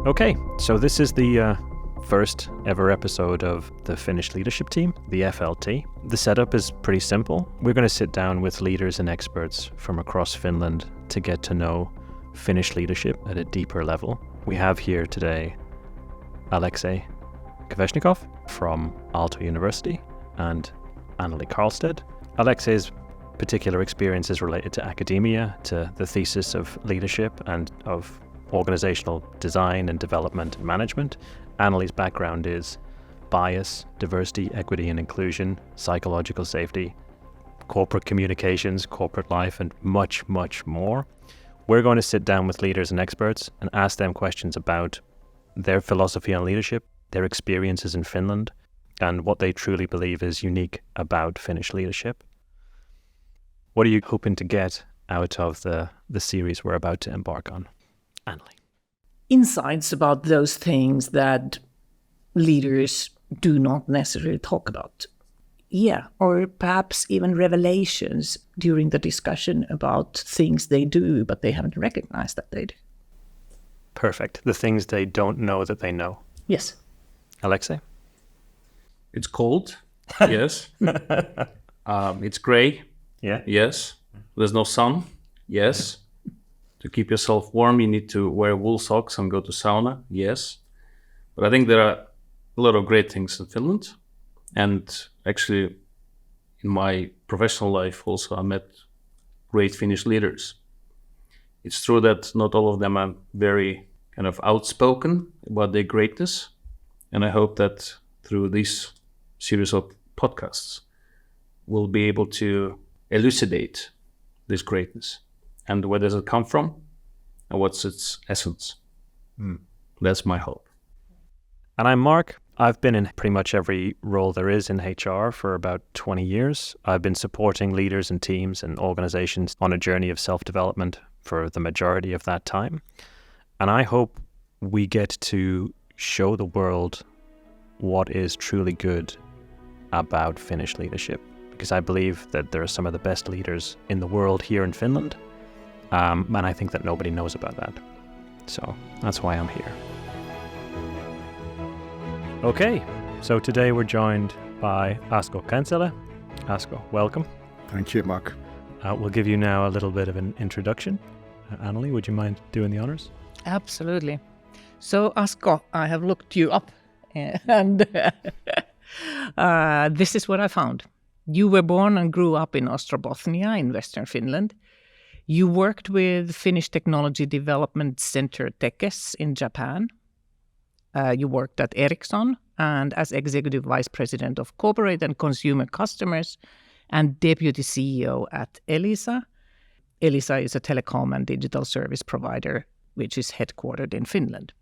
Okay, so this is the first ever episode of the Finnish leadership team, the FLT. The setup is pretty simple. We're going to sit down with leaders and experts from across Finland to get to know Finnish leadership at a deeper level. We have here today Asko Känsälä from Aalto University and Anneli Karlstedt. Alexei's particular experience is related to academia, to the thesis of leadership and of organizational design and development and management. Anneli's background is bias, diversity, equity and inclusion, psychological safety, corporate communications, corporate life, and much, much more. We're going to sit down with leaders and experts and ask them questions about their philosophy on leadership, their experiences in Finland, and what they truly believe is unique about Finnish leadership. What are you hoping to get out of the series we're about to embark on? Anneli. Insights about those things that leaders do not necessarily talk about. Yeah, or perhaps even revelations during the discussion about things they do, but they haven't recognized that they do. Perfect. The things they don't know that they know. Yes. Asko? It's cold. Yes. It's gray. Yeah. Yes. There's no sun. Yes. To keep yourself warm, you need to wear wool socks and go to sauna. Yes. But I think there are a lot of great things in Finland. And actually, in my professional life also, I met great Finnish leaders. It's true that not all of them are very kind of outspoken about their greatness. And I hope that through this series of podcasts, we'll be able to elucidate this greatness and where does it come from and what's its essence. That's my hope. And I'm Mark. I've been in pretty much every role there is in HR for about 20 years. I've been supporting leaders and teams and organizations on a journey of self-development for the majority of that time. And I hope we get to show the world what is truly good about Finnish leadership, because I believe that there are some of the best leaders in the world here in Finland, and I think that nobody knows about that. So that's why I'm here. Okay, so today we're joined by Asko Känsälä. Asko, welcome. Thank you, Mark. We'll give you now a little bit of an introduction. Anneli, would you mind doing the honors? Absolutely. So, Asko, I have looked you up and this is what I found. You were born and grew up in Ostrobothnia in Western Finland. You worked with Finnish Technology Development Center Tekes in Japan. You worked at Ericsson and as Executive Vice President of Corporate and Consumer Customers and Deputy CEO at Elisa. Elisa is a telecom and digital service provider which is headquartered in Finland.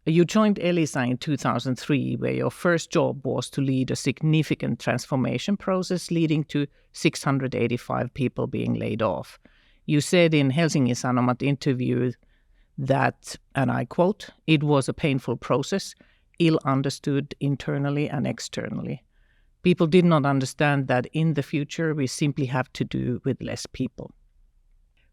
You joined Elisa in 2003, where your first job was to lead a significant transformation process leading to 685 people being laid off. You said in Helsingin Sanomat interview that, and I quote, "It was a painful process, ill understood internally and externally. People did not understand that in the future we simply have to do with less people."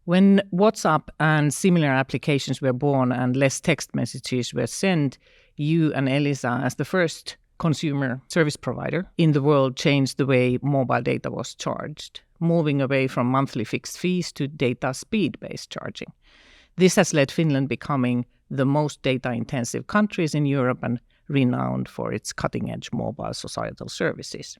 When WhatsApp and similar applications were born and less text messages were sent, you and Elisa, as the first consumer service provider in the world, changed the way mobile data was charged, moving away from monthly fixed fees to data speed-based charging. This has led Finland becoming the most data-intensive countries in Europe and renowned for its cutting-edge mobile societal services.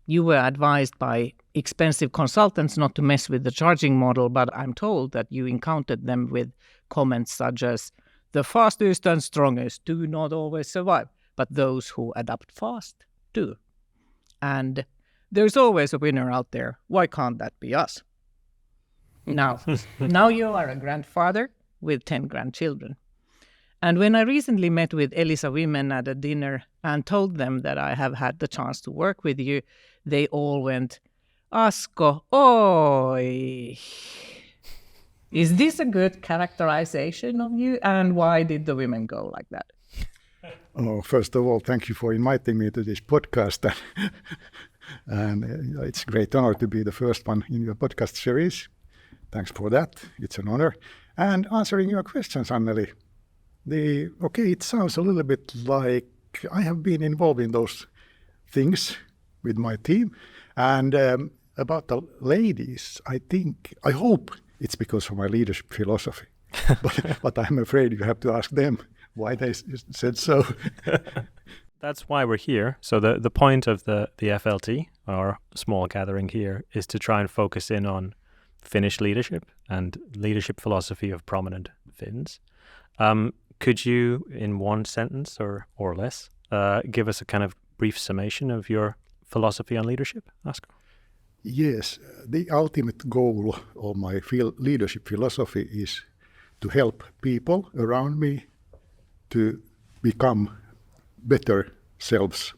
You were advised by expensive consultants not to mess with the charging model, but I'm told that you encountered them with comments such as, "The fastest and strongest do not always survive, but those who adapt fast do. And there's always a winner out there. Why can't that be us?" Now you are a grandfather with 10 grandchildren. And when I recently met with Elisa women at a dinner and told them that I have had the chance to work with you, they all went, "Asko, oi." Is this a good characterization of you? And why did the women go like that? Oh, first of all, thank you for inviting me to this podcast. And it's a great honor to be the first one in your podcast series. Thanks for that. It's an honor. And answering your questions, Anneli. It sounds a little bit like I have been involved in those things with my team. And about the ladies, I hope it's because of my leadership philosophy. but I'm afraid you have to ask them why they said so. That's why we're here. So the point of the FLT, our small gathering here, is to try and focus in on Finnish leadership and leadership philosophy of prominent Finns. Could you, in one sentence or less, give us a kind of brief summation of your philosophy on leadership, Asko? Yes, the ultimate goal of my leadership philosophy is to help people around me to become better selves.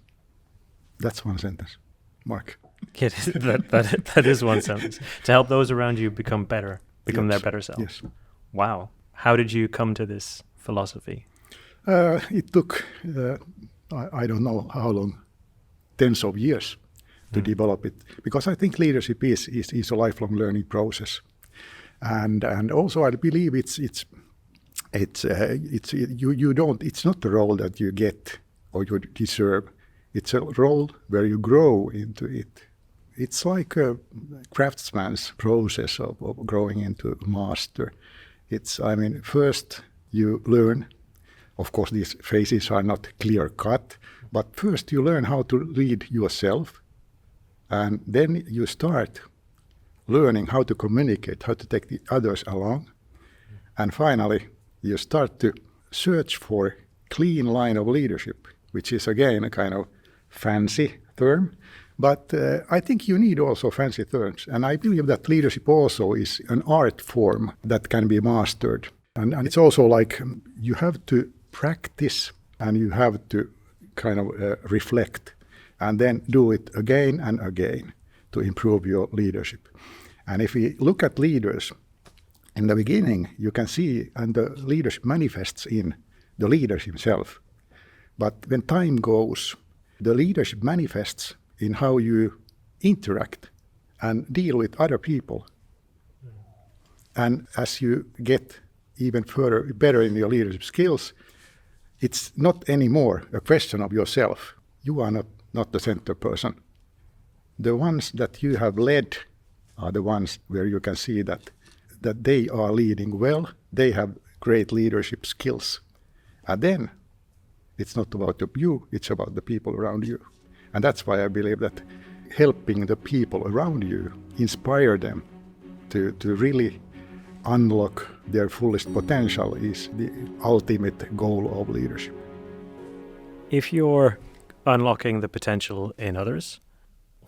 That's one sentence. Mark. That is one sentence. To help those around you become better, their better selves. Yes. Wow. How did you come to this philosophy? It took, I don't know how long, tens of years to develop it, because I think leadership is a lifelong learning process, and also I believe it's not the role that you get or you deserve. It's a role where you grow into it. It's like a craftsman's process of growing into master. First you learn. Of course, these phases are not clear cut, but first you learn how to lead yourself, and then you start learning how to communicate, how to take the others along, and finally you start to search for clean line of leadership, which is again a kind of fancy term, but I think you need also fancy terms, and I believe that leadership also is an art form that can be mastered, and it's also like you have to practice and you have to kind of reflect and then do it again and again to improve your leadership. And if we look at leaders, in the beginning you can see, and the leadership manifests in the leader himself. But when time goes, the leadership manifests in how you interact and deal with other people. And as you get even further, better in your leadership skills, it's not anymore a question of yourself. You are not the center person. The ones that you have led are the ones where you can see that they are leading well, they have great leadership skills. And then it's not about you, it's about the people around you. And that's why I believe that helping the people around you, inspire them to really unlock their fullest potential is the ultimate goal of leadership. If you're unlocking the potential in others,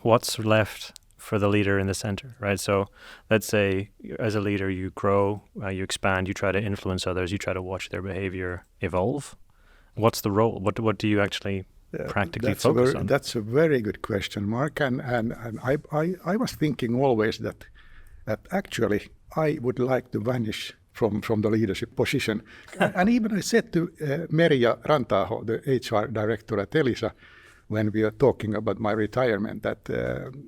what's left for the leader in the center, right? So let's say as a leader you grow, you expand, you try to influence others, you try to watch their behavior evolve. What's the role? What do you actually practically focus on? That's a very good question, Mark. And I was thinking always that actually I would like to vanish from the leadership position. And even I said to Merja Rantaaho, the HR director at Elisa, when we are talking about my retirement, that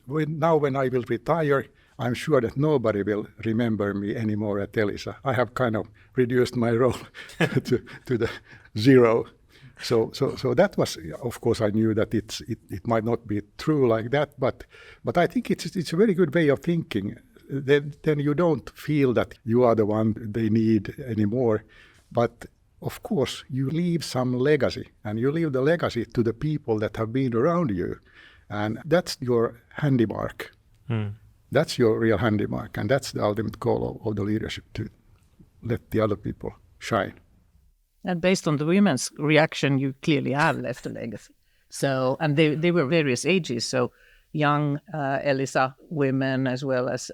when I will retire, I'm sure that nobody will remember me anymore at Elisa. I have kind of reduced my role to the zero. So that was, of course, I knew that it might not be true like that, but I think it's a very good way of thinking. Then you don't feel that you are the one they need anymore, but of course you leave some legacy, and you leave the legacy to the people that have been around you, and that's your handimark. That's your real handimark, and that's the ultimate goal of the leadership, to let the other people shine. And based on the women's reaction, you clearly have left a legacy. So, and they were various ages. So young Elisa women, as well as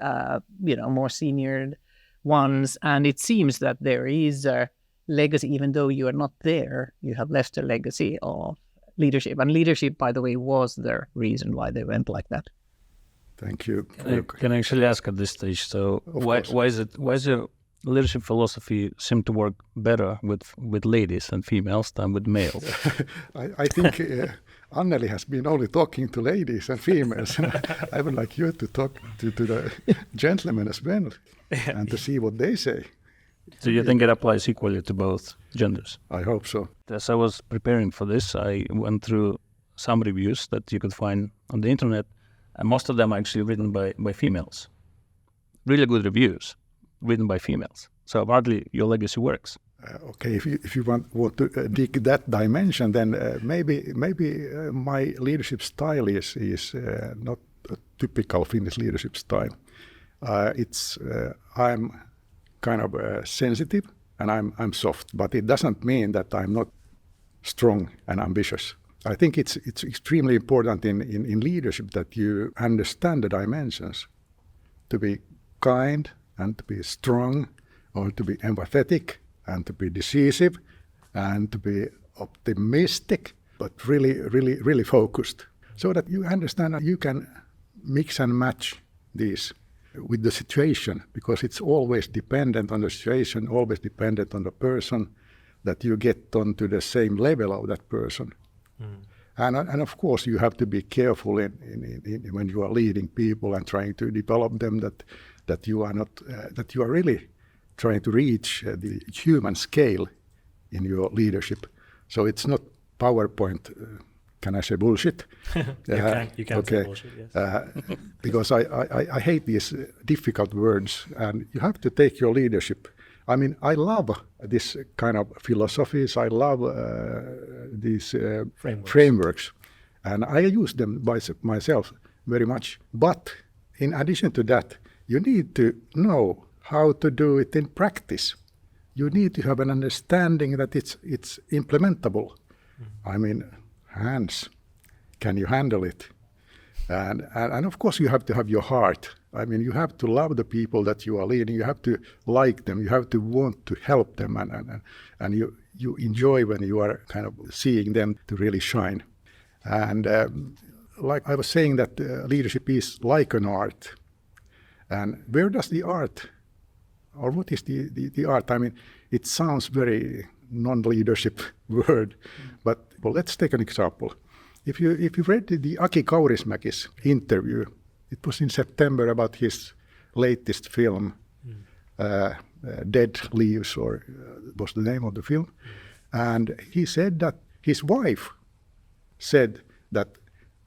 more senior ones. And it seems that there is a legacy, even though you are not there. You have left a legacy of leadership. And leadership, by the way, was the reason why they went like that. Thank you. Can I actually ask at this stage? So why is your leadership philosophy seem to work better with ladies and females than with males? I think Anneli has been only talking to ladies and females. I would like you to talk to the gentlemen as well, and to see what they say. So you think it applies equally to both genders? I hope so. As I was preparing for this, I went through some reviews that you could find on the internet, and most of them are actually written by females. Really good reviews written by females. So apparently your legacy works. Okay, if you want to dig that dimension, then maybe my leadership style is not a typical Finnish leadership style. I'm kind of sensitive and I'm soft, but it doesn't mean that I'm not strong and ambitious. I think it's extremely important in leadership that you understand the dimensions, to be kind and to be strong, or to be empathetic and to be decisive and to be optimistic, but really focused, so that you understand that you can mix and match these with the situation, because it's always dependent on the situation, always dependent on the person, that you get onto the same level of that person. And of course you have to be careful in when you are leading people and trying to develop them, that you are not that you are really trying to reach the human scale in your leadership. So it's not PowerPoint. Can I say bullshit? You can okay. say bullshit, yes. Because I hate these difficult words, and you have to take your leadership. I mean, I love this kind of philosophies. I love these frameworks, and I use them myself very much. But in addition to that, you need to know how to do it in practice. You need to have an understanding that it's implementable. I mean, hands, can you handle it? And of course you have to have your heart. I mean, you have to love the people that you are leading. You have to like them. You have to want to help them, and you enjoy when you are kind of seeing them to really shine. And like I was saying, that leadership is like an art. And where does the art, or what is the art? I mean, it sounds very non-leadership word, but well, let's take an example. If you read the Aki Kaurismäki's interview, it was in September, about his latest film, Dead Leaves, or was the name of the film. And he said that his wife said that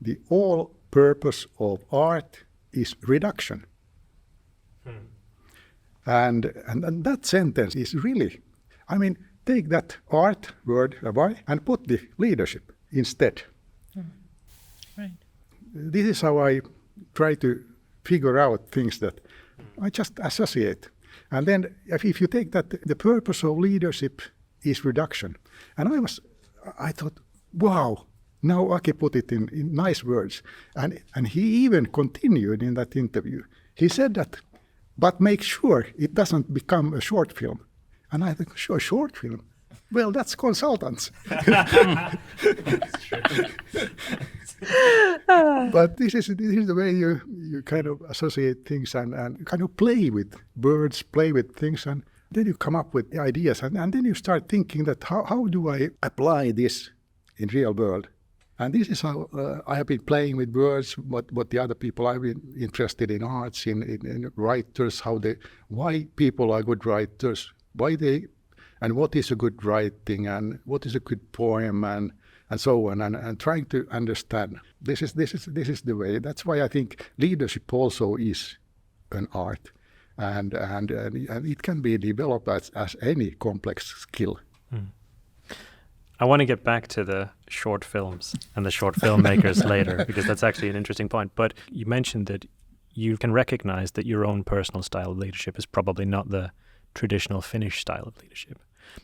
the all purpose of art is reduction. And that sentence is really, I mean, take that art word away and put the leadership instead. Right. This is how I try to figure out things that I just associate. And then if you take that, the purpose of leadership is reduction. And I thought, wow, now Aki put it in nice words. And he even continued in that interview. He said that, but make sure it doesn't become a short film. And I think, sure, short film? Well, that's consultants. But this is the way you kind of associate things and kind of play with words, play with things, and then you come up with ideas, and then you start thinking that how do I apply this in real world? And this is how I have been playing with words, what the other people I've been interested in arts, in writers, why people are good writers, and what is a good writing, and what is a good poem, and so on, and trying to understand. This is the way. That's why I think leadership also is an art, and it can be developed as any complex skill. I want to get back to the short films and the short filmmakers later, because that's actually an interesting point. But you mentioned that you can recognize that your own personal style of leadership is probably not the traditional Finnish style of leadership.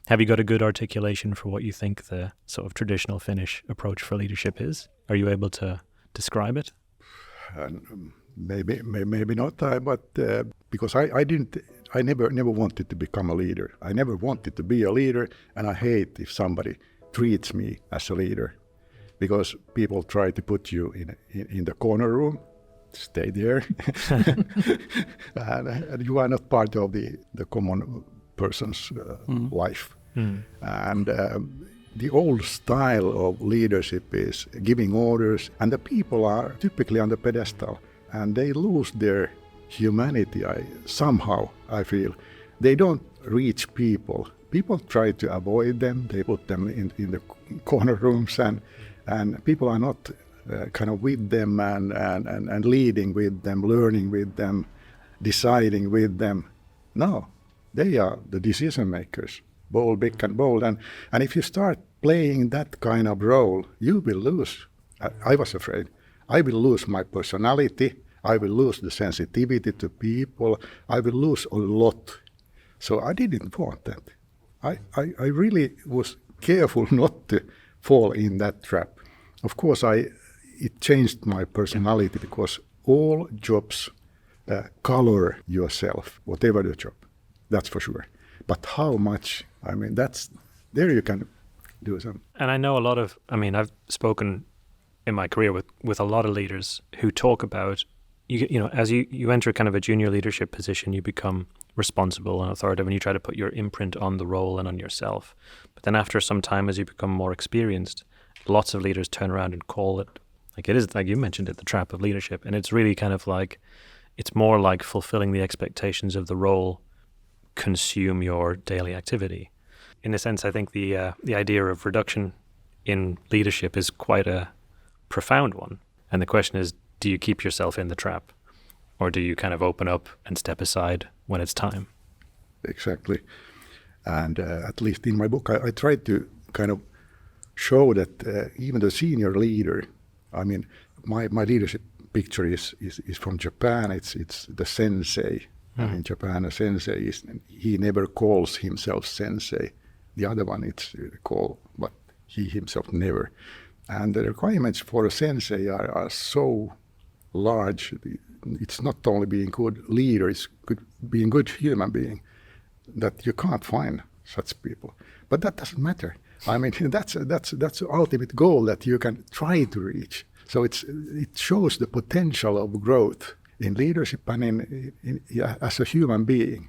Have you got a good articulation for what you think the sort of traditional Finnish approach for leadership is? Are you able to describe it? Maybe not, but because I never wanted to become a leader. I never wanted to be a leader, and I hate if somebody treats me as a leader, because people try to put you in the corner room, stay there, and you are not part of the common person's life. And the old style of leadership is giving orders, and the people are typically on the pedestal, and they lose their humanity. Somehow I feel they don't reach people. People try to avoid them. They put them in the corner rooms, and people are not kind of with them and leading with them, learning with them, deciding with them. No, they are the decision makers, bold, big and bold. And if you start playing that kind of role, you will lose. I was afraid. I will lose my personality. I will lose the sensitivity to people. I will lose a lot. So I didn't want that. I really was careful not to fall in that trap. Of course, it changed my personality because all jobs color yourself, whatever the job, that's for sure. But how much? I mean, there you can do something. And I know I've spoken in my career with a lot of leaders who talk about, you know, as you enter kind of a junior leadership position, you become responsible and authoritative and you try to put your imprint on the role and on yourself. But then after some time, as you become more experienced, lots of leaders turn around and call it, like it is, like you mentioned it, the trap of leadership. And it's really kind of like, it's more like fulfilling the expectations of the role consume your daily activity. In a sense, I think the idea of reduction in leadership is quite a profound one. And the question is, do you keep yourself in the trap? Or do you kind of open up and step aside when it's time? Exactly. And at least in my book, I tried to kind of show that even the senior leader, I mean, my leadership picture is from Japan. It's the sensei. In Japan, a sensei he never calls himself sensei. The other one it's called, but he himself never. And the requirements for a sensei are so large. It's not only being good leader, it's being good human being, that you can't find such people. But that doesn't matter. I mean, that's the ultimate goal that you can try to reach. So it shows the potential of growth in leadership and in as a human being.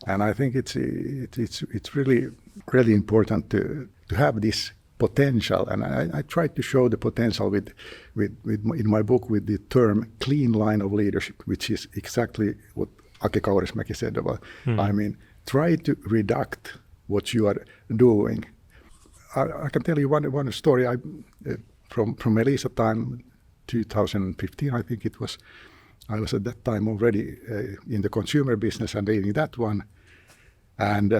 And I think it's really really important to have this potential. And I tried to show the potential with in my book with the term clean line of leadership, which is exactly what Ake Kaurismäki said about. I mean, try to reduct what you are doing. I can tell you one story from Elisa time, 2015, I think it was. I was at that time already in the consumer business and leading that one. And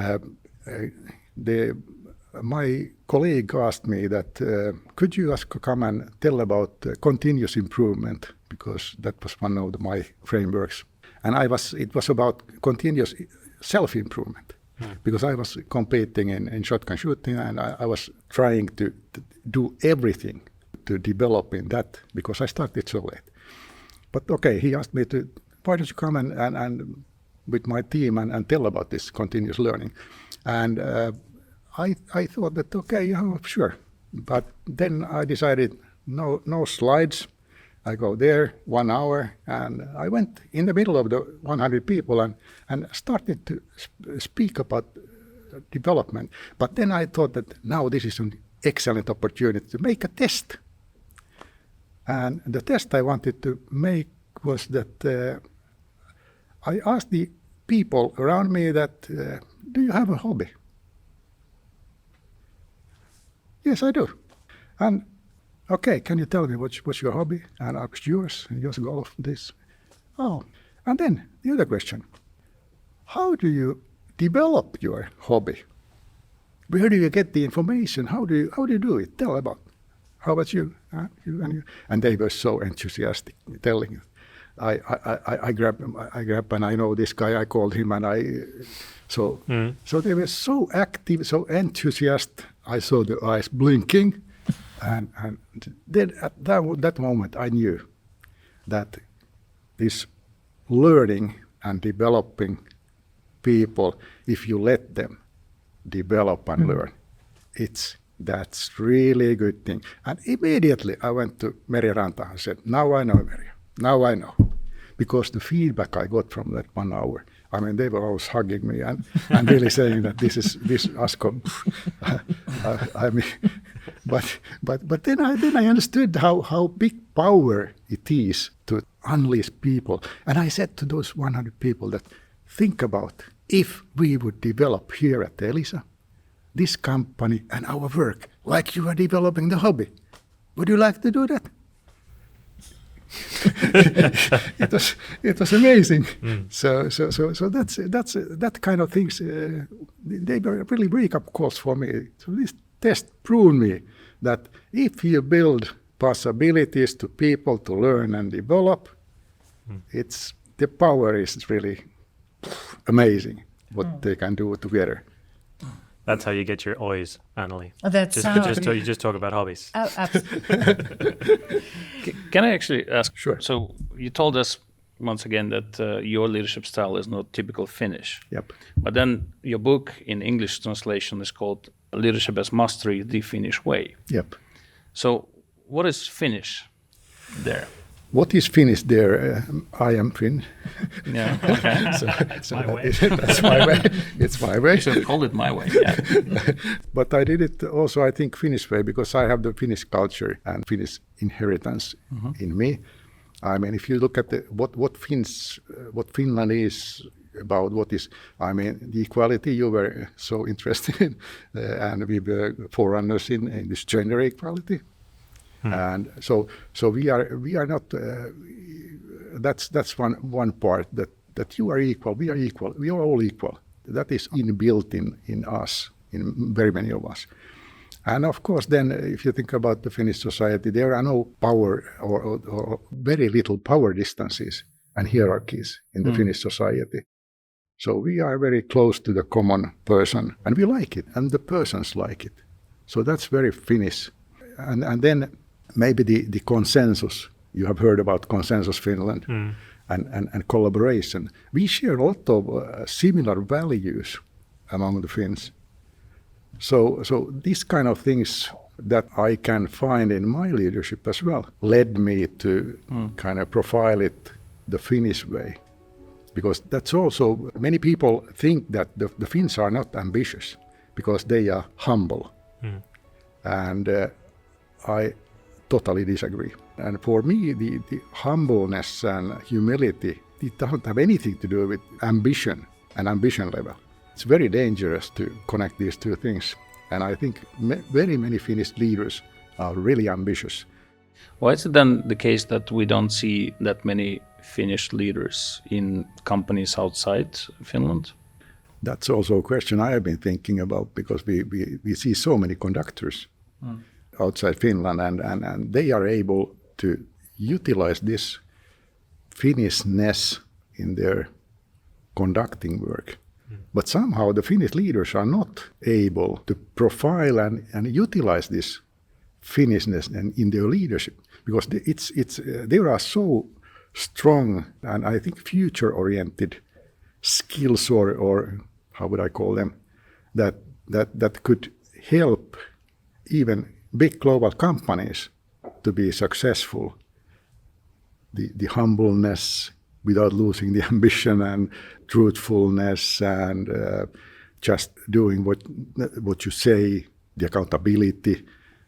my colleague asked me that, could you, Asko, come and tell about continuous improvement, because that was one of my frameworks. And it was about continuous self-improvement, because I was competing in shotgun shooting, and I was trying to do everything to develop in that, because I started so late. But okay, he asked me why don't you come and with my team and tell about this continuous learning. And I thought that, okay, yeah, sure. But then I decided, no slides. I go there 1 hour, and I went in the middle of the 100 people and started to speak about development. But then I thought that now this is an excellent opportunity to make a test. And the test I wanted to make was that I asked the people around me that, do you have a hobby? Yes, I do. And okay, can you tell me what's your hobby? And I asked yours, and yours golf, this. Oh, and then the other question, how do you develop your hobby? Where do you get the information? How do you do it? Tell about. How about you? You and you? And they were so enthusiastic, telling it. I grabbed, and I know this guy. I called him, and so they were so active, so enthusiastic. I saw the eyes blinking, and then at that moment I knew that this learning and developing people, if you let them develop and learn, that's really a good thing. And immediately I went to Merja Ranta and said, now I know, Merja. Now I know. Because the feedback I got from that 1 hour, I mean, they were always hugging me and really saying that this Asko. I mean, but then I understood how big power it is to unleash people. And I said to those 100 people that think about if we would develop here at Elisa this company and our work like you are developing the hobby, would you like to do that? it was amazing. So that's that kind of things. They were really wake-up calls for me. So this test proved me that if you build possibilities to people to learn and develop, the power is really amazing what they can do together. That's how you get your O's, Anneli. That's You just talk about hobbies. Absolutely. Can I actually ask? Sure. So you told us once again that your leadership style is not typical Finnish. Yep. But then your book in English translation is called Leadership as Mastery, the Finnish Way. Yep. So what is Finnish there? What is Finnish there? I am Finn. Yeah. Okay. So My way. that's my way. It's my way. You should call it my way. Yeah. But I did it also, I think, Finnish way because I have the Finnish culture and Finnish inheritance in me. I mean, if you look at what Finland is about, the equality you were so interested in, and we were forerunners in this gender equality. And so we are not. That's one part that you are equal. We are equal. We are all equal. That is inbuilt in us, in very many of us. And of course, then if you think about the Finnish society, there are no power or very little power distances and hierarchies in the Finnish society. So we are very close to the common person, and we like it, and the persons like it. So that's very Finnish. And then maybe the consensus, you have heard about Consensus Finland and collaboration. We share a lot of similar values among the Finns. So these kind of things that I can find in my leadership as well led me to kind of profile it the Finnish way. Because that's also, many people think that the Finns are not ambitious because they are humble. And I totally disagree. And for me, the humbleness and humility, it doesn't have anything to do with ambition and ambition level. It's very dangerous to connect these two things. And I think very many Finnish leaders are really ambitious. Why is it then the case that we don't see that many Finnish leaders in companies outside Finland? That's also a question I have been thinking about because we see so many conductors outside Finland and they are able to utilize this Finnishness in their conducting work. But somehow the Finnish leaders are not able to profile and utilize this Finnishness in their leadership because they are so strong and I think future-oriented skills or how would I call them that could help even big global companies to be successful. The humbleness without losing the ambition and truthfulness and just doing what you say, the accountability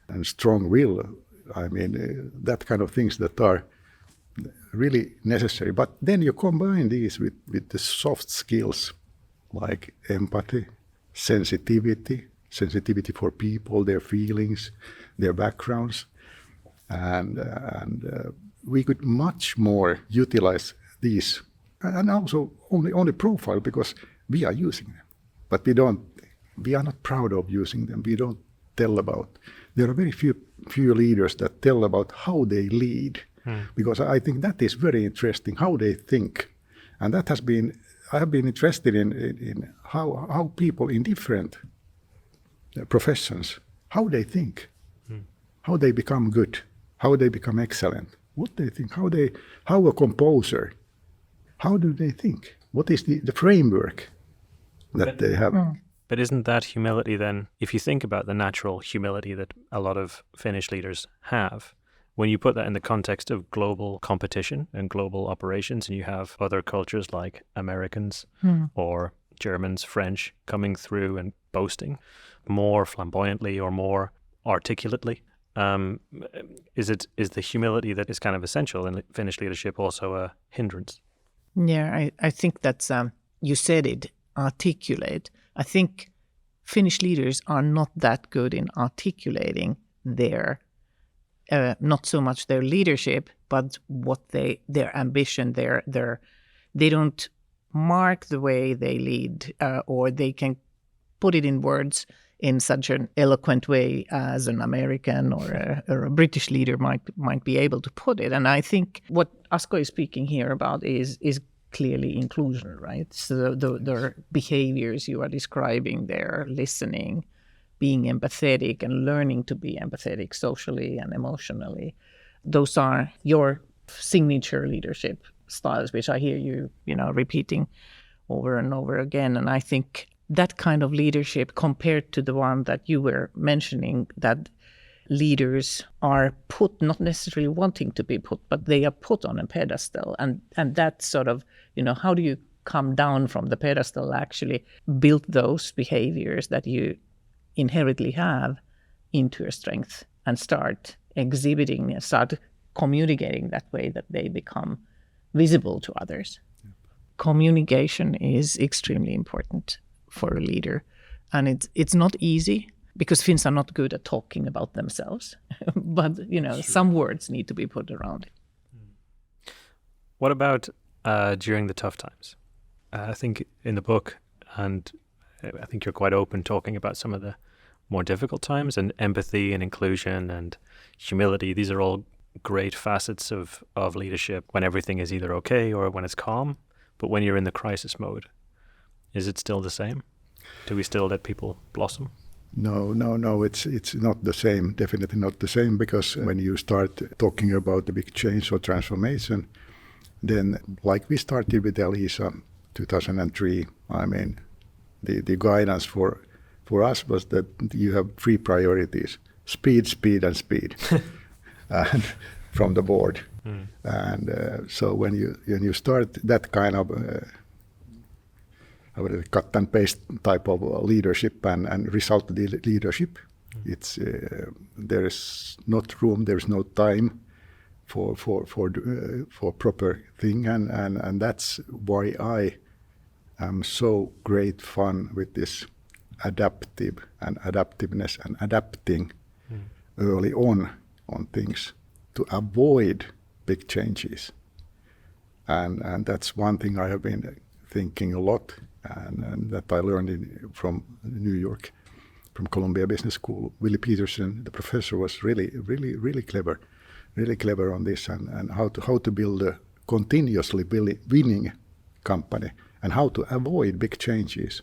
and strong will. I mean, that kind of things that are really necessary. But then you combine these with the soft skills like empathy, sensitivity for people, their feelings, their backgrounds. And we could much more utilize these and also only profile because we are using them. But we are not proud of using them. We don't tell about. There are very few leaders that tell about how they lead because I think that is very interesting, how they think. And that has been, I have been interested in how people in different professions, how they think, how they become good, how they become excellent, what they think, how a composer, how do they think? What is the framework that they have? But isn't that humility then, if you think about the natural humility that a lot of Finnish leaders have, when you put that in the context of global competition and global operations, and you have other cultures like Americans or Germans, French coming through and boasting more flamboyantly or more articulately, is the humility that is kind of essential in Finnish leadership also a hindrance? Yeah, I think that's, you said it, articulate. I think Finnish leaders are not that good in articulating their, not so much their leadership, but what their ambition, they don't mark the way they lead, or they can put it in words in such an eloquent way as an American or a British leader might be able to put it. And I think what Asko is speaking here about is clearly inclusion, right? So the behaviors you are describing there, listening, being empathetic and learning to be empathetic socially and emotionally, those are your signature leadership styles, which I hear you repeating over and over again. And I think that kind of leadership, compared to the one that you were mentioning, that leaders are put, not necessarily wanting to be put, but they are put on a pedestal. And that sort of, how do you come down from the pedestal, actually build those behaviors that you inherently have into your strength and start exhibiting, start communicating that way that they become visible to others. Yeah. Communication is extremely important for a leader. And it's not easy because Finns are not good at talking about themselves. But, sure, some words need to be put around it. What about during the tough times? I think in the book, and I think you're quite open talking about some of the more difficult times, and empathy and inclusion and humility. These are all great facets of leadership when everything is either okay or when it's calm. But when you're in the crisis mode, is it still the same? Do we still let people blossom? No, it's not the same, definitely not the same, because when you start talking about the big change or transformation, then like we started with Elisa 2003, I mean, the guidance for us was that you have 3 priorities: speed, and speed, and from the board. Mm. And so when you start that kind of cut and paste type of leadership and result leadership, it's there is not room, there is no time for proper thing, and that's why I am so great fun with this adaptiveness and adapting early on things to avoid big changes, and that's one thing I have been thinking a lot, and that I learned from New York, from Columbia Business School. Willie Peterson, the professor, was really clever on this, and how to build a continuously winning company, and how to avoid big changes,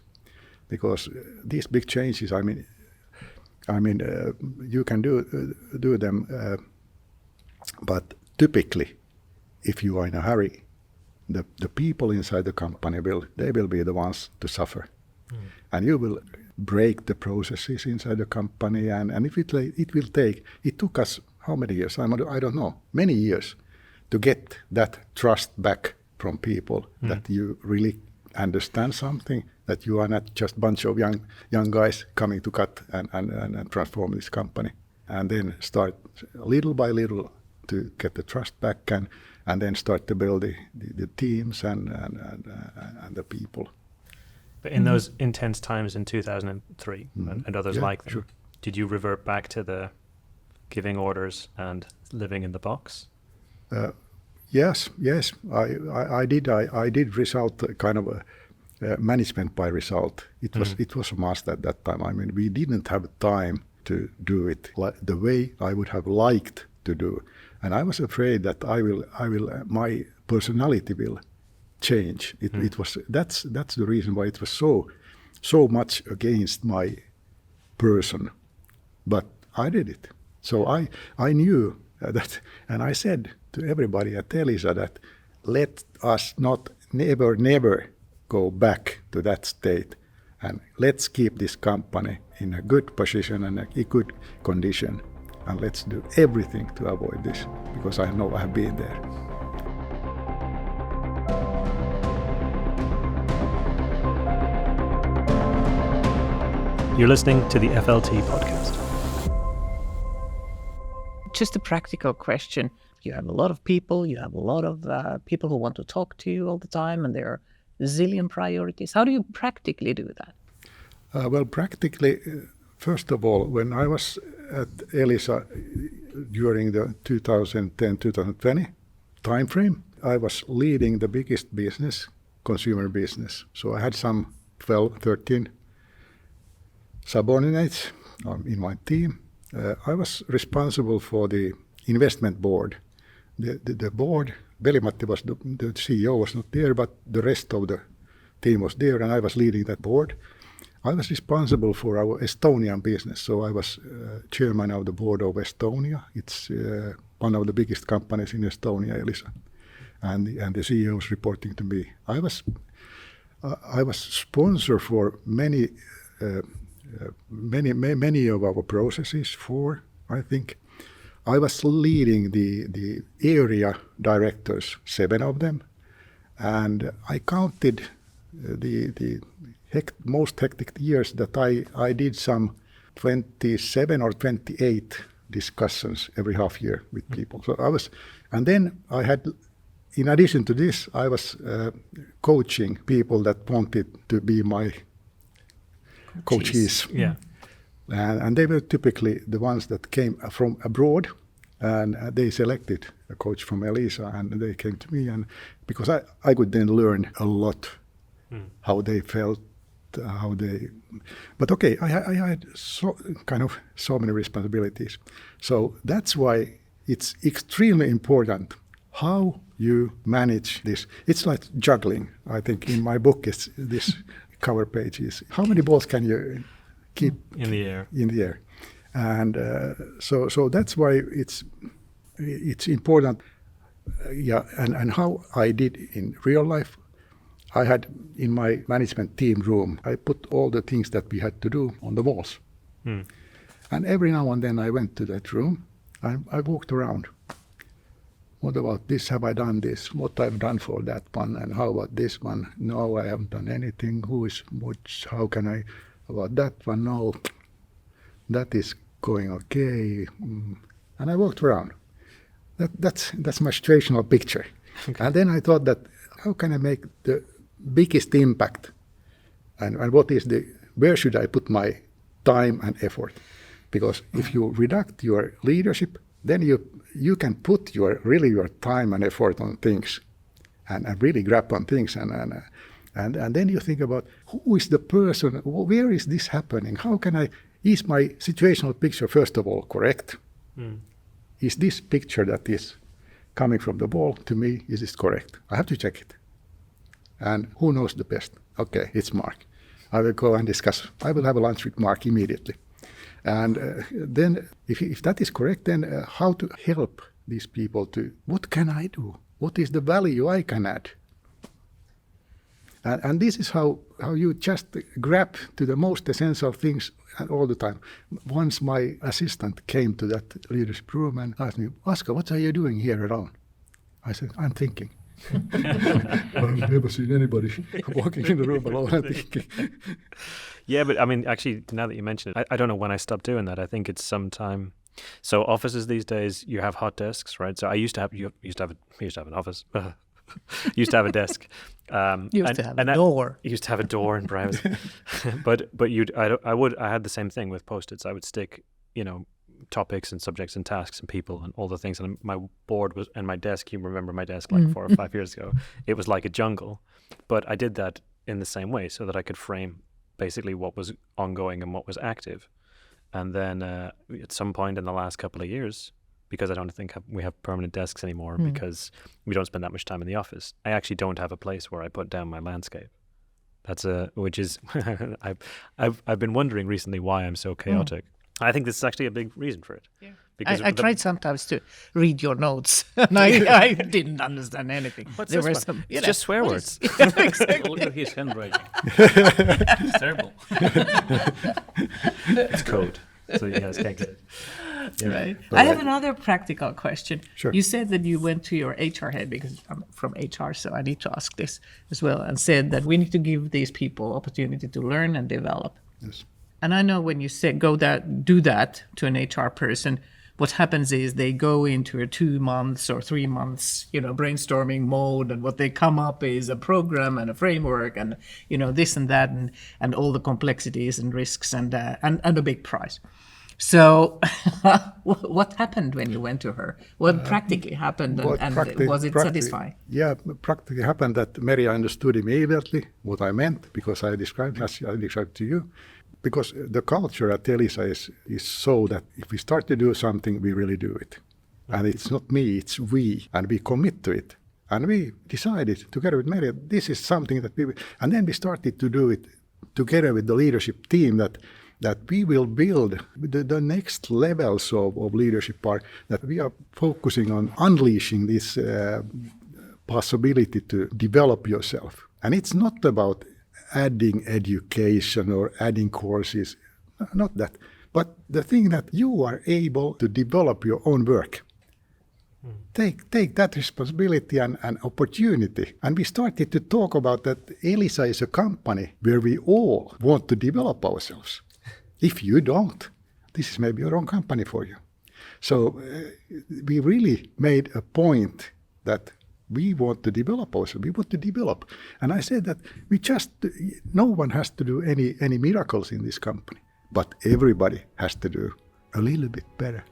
because these big changes, I mean, you can do them, but typically, if you are in a hurry, the people inside the company will be the ones to suffer, and you will break the processes inside the company, and if it took us how many years? I don't know, many years, to get that trust back from people that you really understand something, that you are not just a bunch of young guys coming to cut and transform this company, and then start little by little to get the trust back, and then start to build the teams and the people. But in those intense times in 2003 and others like them, sure, did you revert back to the giving orders and living in the box? Yes, I did. I did result kind of a management by result. It was a must at that time. I mean, we didn't have time to do it the way I would have liked to do, and I was afraid that my personality will change. That's the reason why it was so much against my person, but I did it. So I knew that, and I said to everybody at Elisa that let us never go back to that state, and let's keep this company in a good position and a good condition, and let's do everything to avoid this, because I know I have been there. You're listening to the FLT podcast. Just a practical question. You have a lot of people, you have a lot of people who want to talk to you all the time, and they're zillion priorities. How do you practically do that? Well, practically, first of all, when I was at Elisa during the 2010-2020 timeframe, I was leading the biggest business, consumer business. So I had some 12, 13 subordinates in my team. I was responsible for the investment board. The board, Veli-Matti was the CEO, was not there, but the rest of the team was there, and I was leading that board. I was responsible for our Estonian business, so I was chairman of the board of Estonia. It's one of the biggest companies in Estonia, Elisa, and the CEO was reporting to me. I was sponsor for many of our processes. I think. I was leading the area directors, 7 of them, and I counted the most hectic years that I did some 27 or 28 discussions every half year with people. So and then I had, in addition to this, I was coaching people that wanted to be my coaches. Yeah. And they were typically the ones that came from abroad, and they selected a coach from Elisa, and they came to me, and because I could then learn a lot how they felt, but okay, I had so many responsibilities. So that's why it's extremely important how you manage this. It's like juggling. I think in my book, it's this cover page is how many balls can you keep in the air, and so that's why it's important. And how I did in real life, I had in my management team room, I put all the things that we had to do on the walls, and every now and then I went to that room and I walked around. What about this? Have I done this? What I've done for that one? And how about this one? No, I haven't done anything. Who is which? How can I? About that one? No, that is going okay. And I walked around. That's my situational picture. Okay. And then I thought that how can I make the biggest impact? And where should I put my time and effort? Because if you reduct your leadership, then you can put your time and effort on things and really grab on things and then you think about who is the person, where is this happening, is my situational picture first of all correct? Is this picture that is coming from the wall to me, is this correct? I have to check it. And who knows the best? Okay, it's Mark. I will go and discuss. I will have a lunch with Mark immediately. And then if that is correct, then how to help these people what can I do? What is the value I can add? And this is how you just grab to the most essential things all the time. Once my assistant came to that leadership room and asked me, Asko, what are you doing here alone? I said, I'm thinking. I've never seen anybody walking in the room alone and thinking. Yeah, but I mean, actually, now that you mention it, I don't know when I stopped doing that. I think it's sometime. So offices these days, you have hot desks, right? So I used to have an office. Used to have a desk. Used to have a door. Used to have a door in privacy. but I had the same thing with Post-its. I would stick, topics and subjects and tasks and people and all the things. And my board was, and my desk, you remember my desk like 4 or 5 years ago, it was like a jungle. But I did that in the same way so that I could frame basically what was ongoing and what was active. And then at some point in the last couple of years, because I don't think we have permanent desks anymore because we don't spend that much time in the office, I actually don't have a place where I put down my landscape. Which is I've been wondering recently why I'm so chaotic. I think this is actually a big reason for it. Yeah. Because I tried sometimes to read your notes, and I didn't understand anything. What's there this one? It's just swear words. Exactly. Look at his handwriting. It's terrible. It's code, so you guys can't get it. Yeah. Right. I have another practical question. Sure. You said that you went to your HR head, because I'm from HR, so I need to ask this as well, and said that we need to give these people opportunity to learn and develop. Yes. And I know when you say do that to an HR person, what happens is they go into a 2 months or 3 months, brainstorming mode, and what they come up is a program and a framework and, this and that, and all the complexities and risks and a big prize. So what happened when you went to her? What practically happened, and was it satisfying? Yeah, practically happened that Mary understood immediately what I meant, because I described, as I described to you. Because the culture at Elisa is so that if we start to do something, we really do it. And it's not me, it's we, and we commit to it. And we decided together with Mary, this is something that and then we started to do it together with the leadership team, that we will build the next levels of leadership part, that we are focusing on unleashing this possibility to develop yourself. And it's not about adding education or adding courses, not that. But the thing that you are able to develop your own work. Take that responsibility and opportunity. And we started to talk about that Elisa is a company where we all want to develop ourselves. If you don't, this is maybe a wrong company for you. So we really made a point that we want to develop ourselves. We want to develop. And I said that no one has to do any miracles in this company, but everybody has to do a little bit better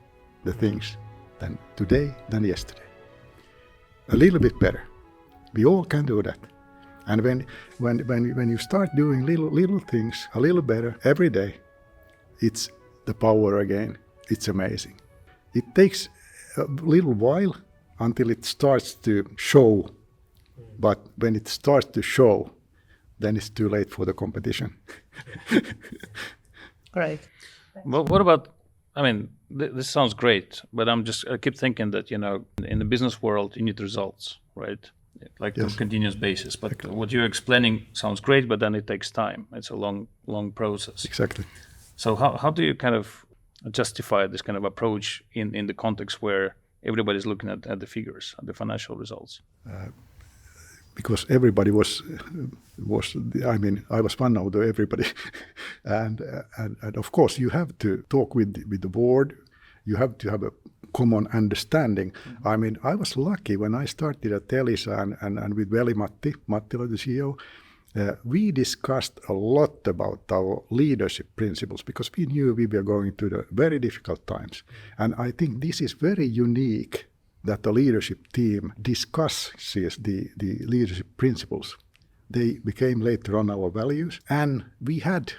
the things than today, than yesterday. A little bit better. We all can do that. And when you start doing little things a little better every day, it's the power again. It's amazing. It takes a little while until it starts to show. But when it starts to show, then it's too late for the competition. Right. Well, what about, this sounds great, but I keep thinking that, in the business world, you need results, right? Like Yes. on a continuous basis. But what you're explaining sounds great, but then it takes time. It's a long process. Exactly. So how do you kind of justify this kind of approach in the context where everybody's looking at the figures, at the financial results? Because everybody was I was one of the everybody. and of course you have to talk with the board. You have to have a common understanding. I was lucky when I started at Elisa and with Veli-Matti, the CEO, we discussed a lot about our leadership principles, because we knew we were going through the very difficult times. And I think this is very unique, that the leadership team discusses the leadership principles. They became later on our values, and we had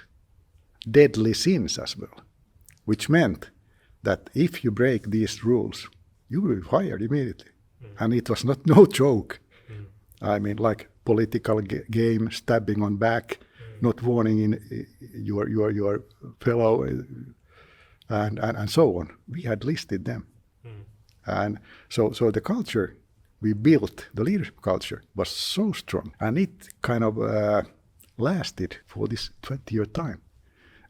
deadly sins as well, which meant that if you break these rules, you will be fired immediately. And it was no joke. Like political game, stabbing on back, not warning in your fellow, and so on. We had listed them. And so the culture we built, the leadership culture, was so strong, and it kind of lasted for this 20-year time.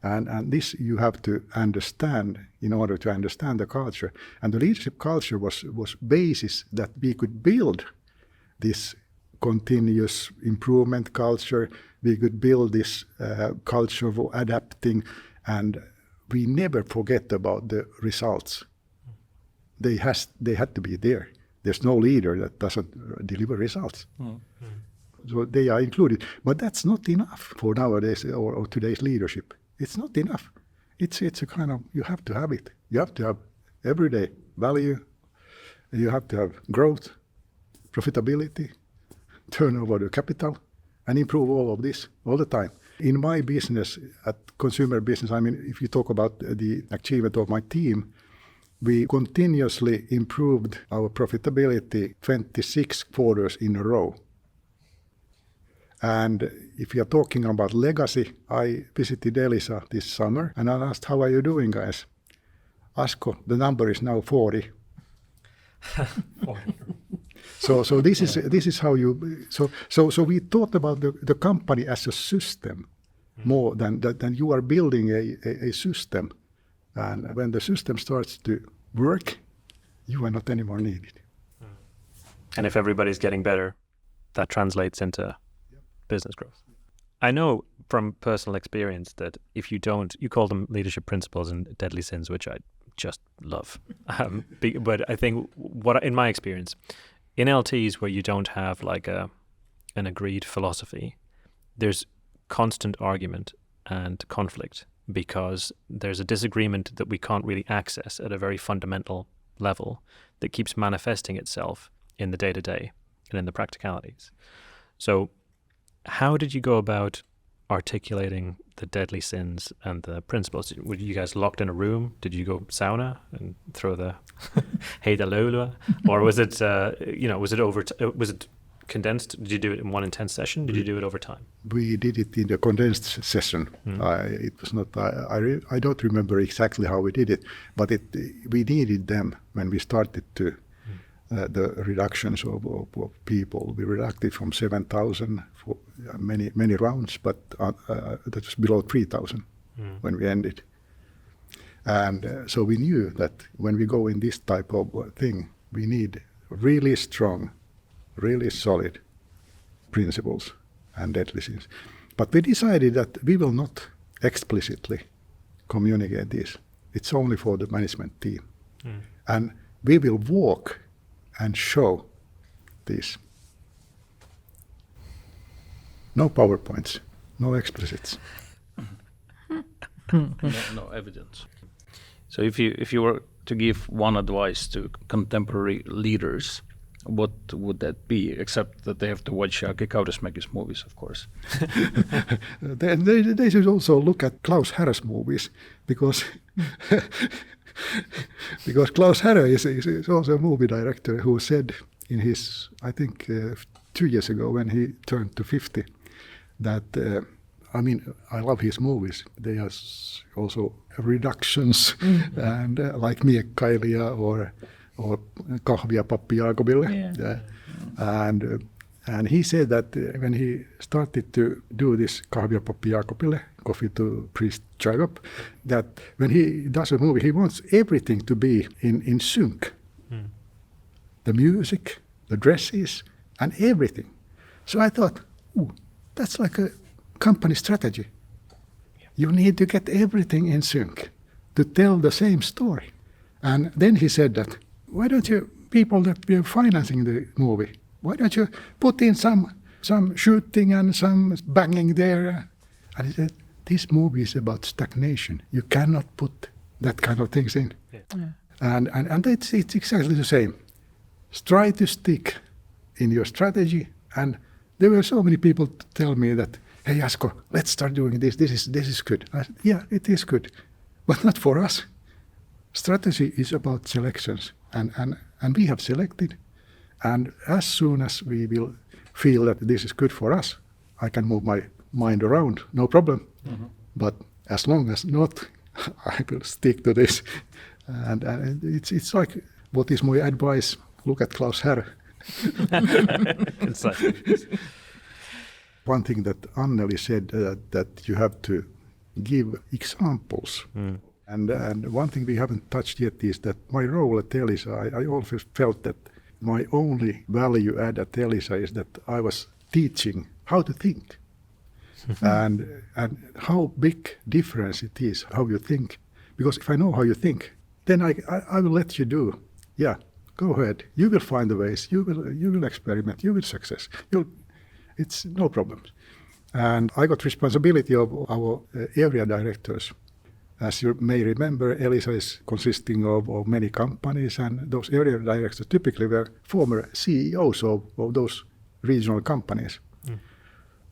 And this you have to understand in order to understand the culture. And the leadership culture was basis that we could build this continuous improvement culture. We could build this culture of adapting, and we never forget about the results. They had to be there. There's no leader that doesn't deliver results. So they are included. But that's not enough for nowadays or today's leadership. It's not enough. It's a kind of, you have to have it. You have to have everyday value. You have to have growth, profitability, turnover the capital, and improve all of this all the time. In my business, at consumer business, if you talk about the achievement of my team, we continuously improved our profitability 26 quarters in a row. And if you're talking about legacy, I visited Elisa this summer and I asked, how are you doing, guys? Asko, the number is now 40. So this is how you, so we thought about the company as a system more than you are building a system. And when the system starts to work, you are not anymore needed. And if everybody's getting better, that translates into business growth. I know from personal experience that if you don't, you call them leadership principles and deadly sins, which I just love. But I think in my experience, in LTs where you don't have like an agreed philosophy, there's constant argument and conflict because there's a disagreement that we can't really access at a very fundamental level that keeps manifesting itself in the day-to-day and in the practicalities. So how did you go about articulating the deadly sins and the principles? Were you guys locked in a room? Did you go sauna and throw the heita löylyä? Or was it, was it condensed? Did you do it in one intense session? Did you do it over time? We did it in the condensed session. It was not. I don't remember exactly how we did it, but we needed them when we started to the reductions of people. We reduced from 7,000 for many rounds, but that was below 3,000 when we ended. And so we knew that when we go in this type of thing, we need really strong, really solid principles and deadly sins. But we decided that we will not explicitly communicate this. It's only for the management team. And we will walk and show this. No PowerPoints, no explicits. No evidence. So if you were to give one advice to contemporary leaders, what would that be? Except that they have to watch Aki Kaurismäki's movies, of course. Then they should also look at Klaus Härö's movies, because Klaus Härö is also a movie director who said in his, I think 2 years ago when he turned to 50, that I love his movies. They are also reductions and like Miekkailija or Kahvia Pappi Jaakobille. And he said that when he started to do this Kahvia Pappi Jaakobille, Coffee to Priest Jacob, that when he does a movie, he wants everything to be in sync. The music, the dresses, and everything. So I thought, that's like a company strategy. You need to get everything in sync to tell the same story. And then he said that, why don't you, people that we are financing the movie, why don't you put in some shooting and some banging there? And he said, this movie is about stagnation. You cannot put that kind of things in. And it's exactly the same. Try to stick in your strategy. And there were so many people tell me that, hey, Asko, let's start doing this. This is good. I said, yeah, it is good, but not for us. Strategy is about selections, and we have selected. And as soon as we will feel that this is good for us, I can move my mind around, no problem. But as long as not, I will stick to this. And it's like, what is my advice? Look at Klaus Härö. One thing that Anneli said, that you have to give examples. And one thing we haven't touched yet is that my role at Elisa, I always felt that my only value add at Elisa is that I was teaching how to think. and how big difference it is how you think. Because if I know how you think, then I will let you do. Yeah, go ahead. You will find the ways. You will experiment. You will success. It's no problem. And I got responsibility of our area directors. As you may remember, Elisa is consisting of many companies, and those area directors typically were former CEOs of those regional companies.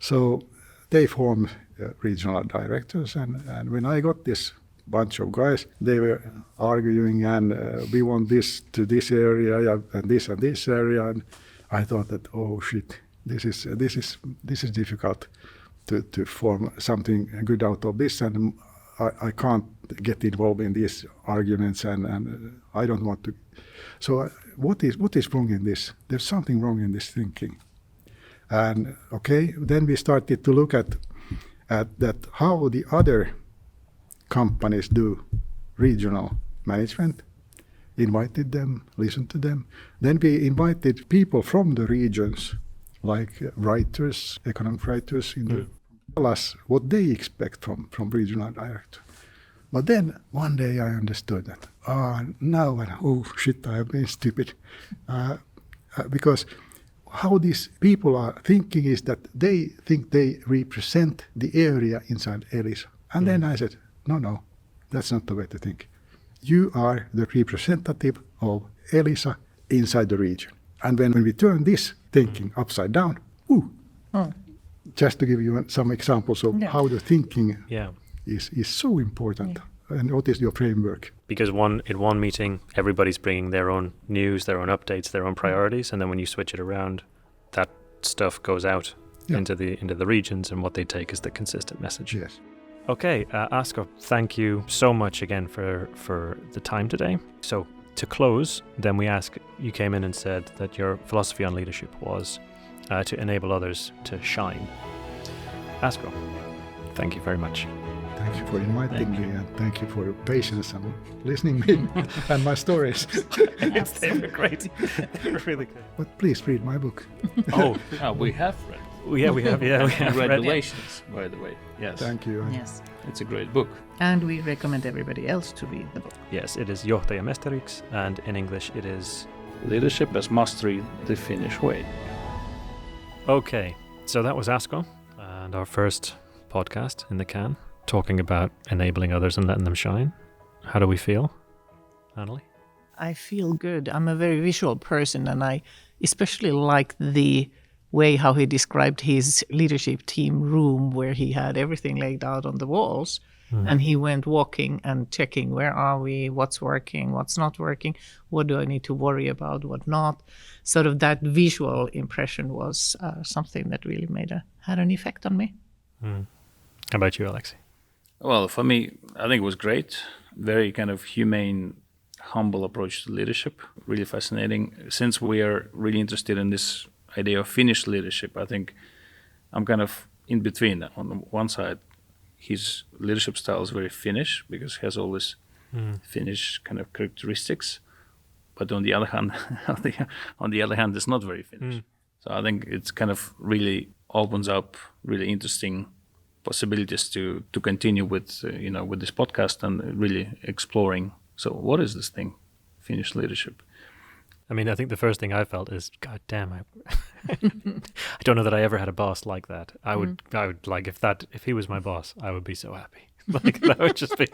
So they formed regional directors, and when I got this bunch of guys, they were arguing, and we want this to this area and this area, and I thought that, oh shit, this is difficult to form something good out of this, and I can't get involved in these arguments, and I don't want to. So what is wrong in this? There's something wrong in this thinking. And okay, then we started to look at that how the other companies do regional management, invited them, listened to them. Then we invited people from the regions, like writers, economic writers, tell us what they expect from regional director. But then one day I understood that, I have been stupid. Because how these people are thinking is that they think they represent the area inside Elisa. And then I said, no, that's not the way to think. You are the representative of Elisa inside the region. And when we turn this thinking upside down, just to give you some examples of how the thinking is so important. And what is your framework? Because in one meeting, everybody's bringing their own news, their own updates, their own priorities, and then when you switch it around, that stuff goes out into the regions, and what they take is the consistent message. Yes. Okay, Asko, thank you so much again for the time today. So to close, then we ask, you came in and said that your philosophy on leadership was to enable others to shine. Asko, thank you very much. Thank you for inviting me, and thank you for your patience and listening me and my stories. They were great. They were really good. But please read my book. We have read. We have. Congratulations, by the way. Yes. Thank you. Yes. It's a great book. And we recommend everybody else to read the book. Yes, it is Johtajamestariksi, and in English it is Leadership as Mastery the Finnish Way. Okay, so that was Asko, and our first podcast in the can, talking about enabling others and letting them shine. How do we feel, Anneli? I feel good. I'm a very visual person, and I especially like the way how he described his leadership team room, where he had everything laid out on the walls, and he went walking and checking, where are we, what's working, what's not working, what do I need to worry about, what not. Sort of that visual impression was something that really had an effect on me. How about you, Alexi? Well, for me, I think it was great. Very kind of humane, humble approach to leadership. Really fascinating. Since we are really interested in this idea of Finnish leadership, I think I'm kind of in between. On the one side, his leadership style is very Finnish because he has all this Finnish kind of characteristics. But on the other hand, it's not very Finnish. So I think it's kind of really opens up really interesting possibilities to continue with with this podcast and really exploring. So what is this thing, Finnish leadership? I mean, I think the first thing I felt is, God damn, I don't know that I ever had a boss like that. I would like if he was my boss, I would be so happy. Like that would just be,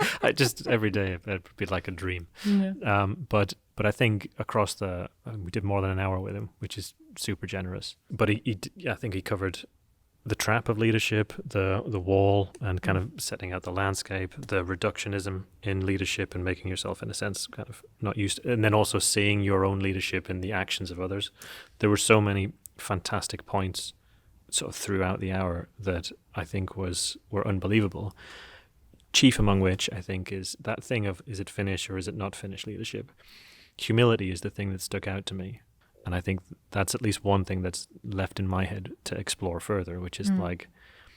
every day it would be like a dream. Yeah. But I think across we did more than an hour with him, which is super generous. But I think he covered the trap of leadership, the wall, and kind of setting out the landscape, the reductionism in leadership and making yourself, in a sense, kind of not used to, and then also seeing your own leadership in the actions of others. There were so many fantastic points sort of throughout the hour that I think were unbelievable. Chief among which, I think, is that thing of, is it Finnish or is it not Finnish leadership? Humility is the thing that stuck out to me. And I think that's at least one thing that's left in my head to explore further, which is like,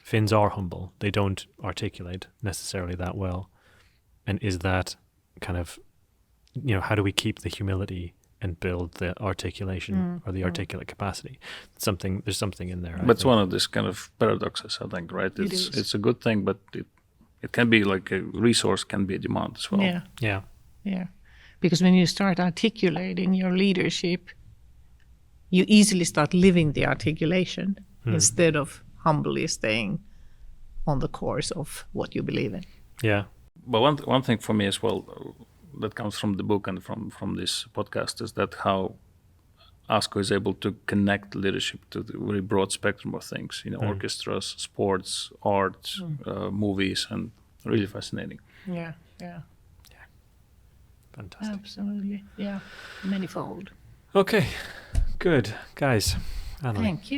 Finns are humble. They don't articulate necessarily that well. And is that kind of, how do we keep the humility and build the articulation or the articulate capacity? There's something in there. But it's one of these kind of paradoxes, I think, right? It's a good thing, but it can be like a resource, can be a demand as well. Yeah. Because when you start articulating your leadership, you easily start living the articulation instead of humbly staying on the course of what you believe in. Yeah. But one thing for me as well that comes from the book and from this podcast is that how Asko is able to connect leadership to the very broad spectrum of things, orchestras, sports, art, movies, and really fascinating. Yeah. Fantastic. Absolutely. Yeah. Manifold. Okay. Good. Guys, Anneli, Thank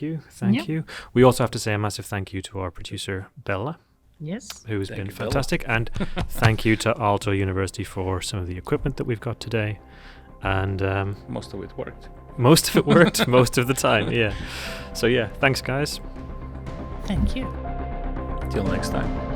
you. Thank you. We also have to say a massive thank you to our producer, Bella. Yes. Who's Thank been you, fantastic. And thank you to Aalto University for some of the equipment that we've got today. And Most of it worked. most of it worked most of the time. Yeah. So, thanks, guys. Thank you. Till next time.